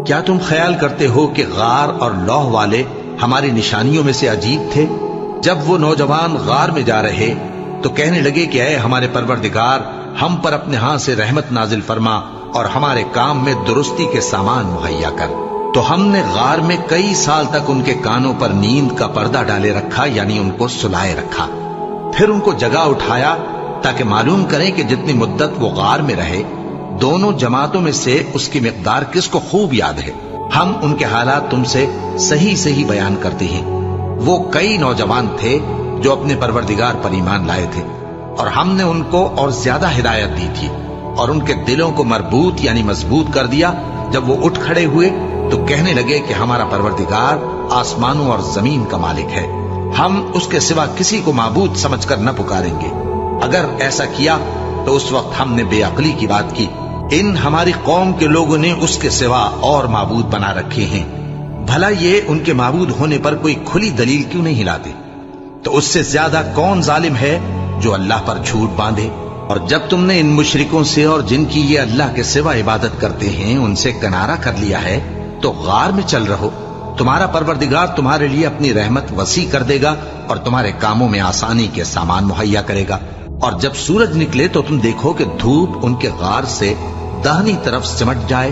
کیا تم خیال کرتے ہو کہ غار اور لوح والے ہماری نشانیوں میں سے عجیب تھے؟ جب وہ نوجوان غار میں جا رہے تو کہنے لگے کہ اے ہمارے پروردگار، ہم پر اپنے ہاں سے رحمت نازل فرما اور ہمارے کام میں درستی کے سامان مہیا کر۔ تو ہم نے غار میں کئی سال تک ان کے کانوں پر نیند کا پردہ ڈالے رکھا، یعنی ان کو سلائے رکھا۔ پھر ان کو جگہ اٹھایا تاکہ معلوم کریں کہ جتنی مدت وہ غار میں رہے دونوں جماعتوں میں سے اس کی مقدار کس کو خوب یاد ہے۔ ہم ان کے حالات تم سے صحیح صحیح بیان کرتے ہیں۔ وہ کئی نوجوان تھے جو اپنے پروردگار پر ایمان لائے تھے، اور ہم نے ان کو اور زیادہ ہدایت دی تھی، اور ان کے دلوں کو مربوط یعنی مضبوط کر دیا۔ جب وہ اٹھ کھڑے ہوئے تو کہنے لگے کہ ہمارا پروردگار آسمانوں اور زمین کا مالک ہے، ہم اس کے سوا کسی کو معبود سمجھ کر نہ پکاریں گے۔ اگر ایسا کیا تو اس وقت ہم نے بے عقلی کی بات کی۔ ان ہماری قوم کے لوگوں نے اس کے سوا اور معبود بنا رکھے ہیں، بھلا یہ ان کے معبود ہونے پر کوئی کھلی دلیل کیوں نہیں لاتے؟ تو اس سے زیادہ کون ظالم ہے جو اللہ پر جھوٹ باندھے؟ اور جب تم نے ان مشرکوں سے اور جن کی یہ اللہ کے سوا عبادت کرتے ہیں ان سے کنارہ کر لیا ہے تو غار میں چل رہو، تمہارا پروردگار تمہارے لیے اپنی رحمت وسیع کر دے گا اور تمہارے کاموں میں آسانی کے سامان مہیا کرے گا۔ اور جب سورج نکلے تو تم دیکھو کہ دھوپ ان کے غار سے داہنی طرف سمٹ جائے،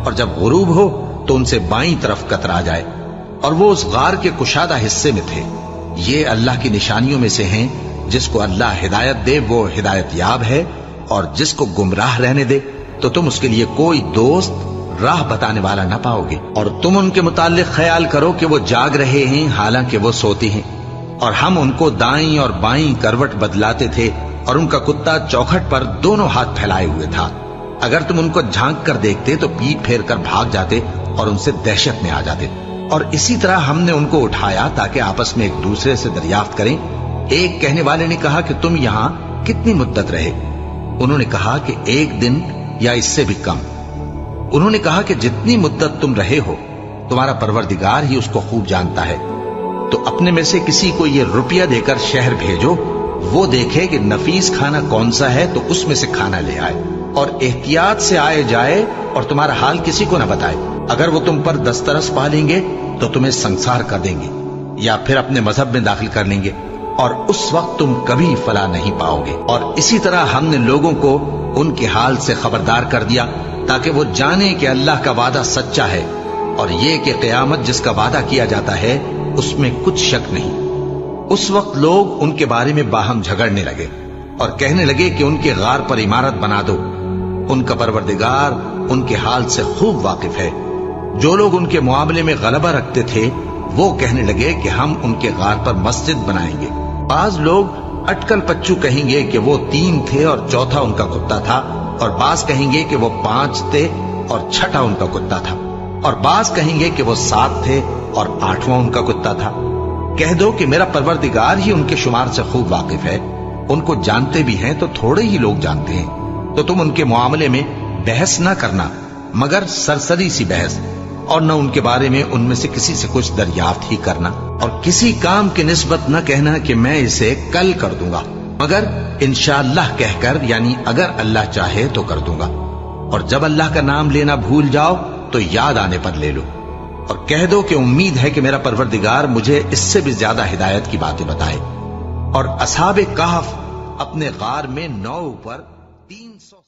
اور جب غروب ہو تو ان سے بائیں طرف کترا جائے، اور وہ اس غار کے کشادہ حصے میں تھے۔ یہ اللہ کی نشانیوں میں سے ہیں، جس کو اللہ ہدایت دے وہ ہدایت یاب ہے، اور جس کو گمراہ رہنے دے تو تم اس کے لیے کوئی دوست راہ بتانے والا نہ پاؤ گے۔ اور تم ان کے متعلق خیال کرو کہ وہ جاگ رہے ہیں حالانکہ وہ سوتے ہیں، اور ہم ان کو دائیں اور بائیں کروٹ بدلاتے تھے، اور ان کا کتا چوکھٹ پر دونوں ہاتھ پھیلائے ہوئے تھا۔ اگر تم ان کو جھانک کر دیکھتے تو پیٹ پھیر کر بھاگ جاتے اور ان سے دہشت میں آ جاتے۔ اور اسی طرح ہم نے ان کو اٹھایا تاکہ آپس میں ایک دوسرے سے دریافت کریں۔ ایک کہنے والے نے کہا کہ تم یہاں کتنی مدت رہے؟ انہوں نے کہا کہ 1 دن یا اس سے بھی کم۔ انہوں نے کہا کہ جتنی مدت تم رہے ہو تمہارا پروردگار ہی اس کو خوب جانتا ہے، تو اپنے میں سے کسی کو یہ روپیہ دے کر شہر بھیجو، وہ دیکھے کہ نفیس کھانا کون سا ہے تو اس میں سے کھانا لے آئے، اور احتیاط سے آئے جائے اور تمہارا حال کسی کو نہ بتائے۔ اگر وہ تم پر دسترس پا لیں گے تو تمہیں سنسار کر دیں گے یا پھر اپنے مذہب میں داخل کر لیں گے، اور اس وقت تم کبھی فلاح نہیں پاؤ گے۔ اور اسی طرح ہم نے لوگوں کو ان کے حال سے خبردار کر دیا تاکہ وہ جانے کہ اللہ کا وعدہ سچا ہے، اور یہ کہ قیامت جس کا وعدہ کیا جاتا ہے اس میں کچھ شک نہیں۔ اس وقت لوگ ان کے بارے میں باہم جھگڑنے لگے اور کہنے لگے کہ ان کے غار پر عمارت بنا دو۔ ان کا پروردگار ان کے حال سے خوب واقف ہے۔ جو لوگ ان کے معاملے میں غلبہ رکھتے تھے وہ کہنے لگے کہ ہم ان کے غار پر مسجد بنائیں گے۔ بعض لوگ اٹکل پچو کہیں گے کہ وہ 3 تھے اور چوتھا ان کا کتا تھا، اور بعض کہیں گے کہ وہ 5 تھے اور چھٹا ان کا کتا تھا، اور بعض کہیں گے کہ وہ 7 تھے اور 8واں ان کا کتا تھا۔ کہہ دو کہ میرا پروردگار ہی ان کے شمار سے خوب واقف ہے، ان کو جانتے بھی ہیں تو تھوڑے ہی لوگ جانتے ہیں۔ تو تم ان کے معاملے میں بحث نہ کرنا مگر سرسری سی بحث، اور نہ ان کے بارے میں ان میں سے کسی سے کچھ دریافت ہی کرنا، اور کسی کام کی نسبت نہ کہنا کہ میں اسے کل کر دوں گا، مگر انشاءاللہ کہہ کر، یعنی اگر اللہ چاہے تو کر دوں گا۔ اور جب اللہ کا نام لینا بھول جاؤ تو یاد آنے پر لے لو، اور کہہ دو کہ امید ہے کہ میرا پروردگار مجھے اس سے بھی زیادہ ہدایت کی باتیں بتائے۔ اور اصحاب کہف اپنے غار میں 9 اوپر 300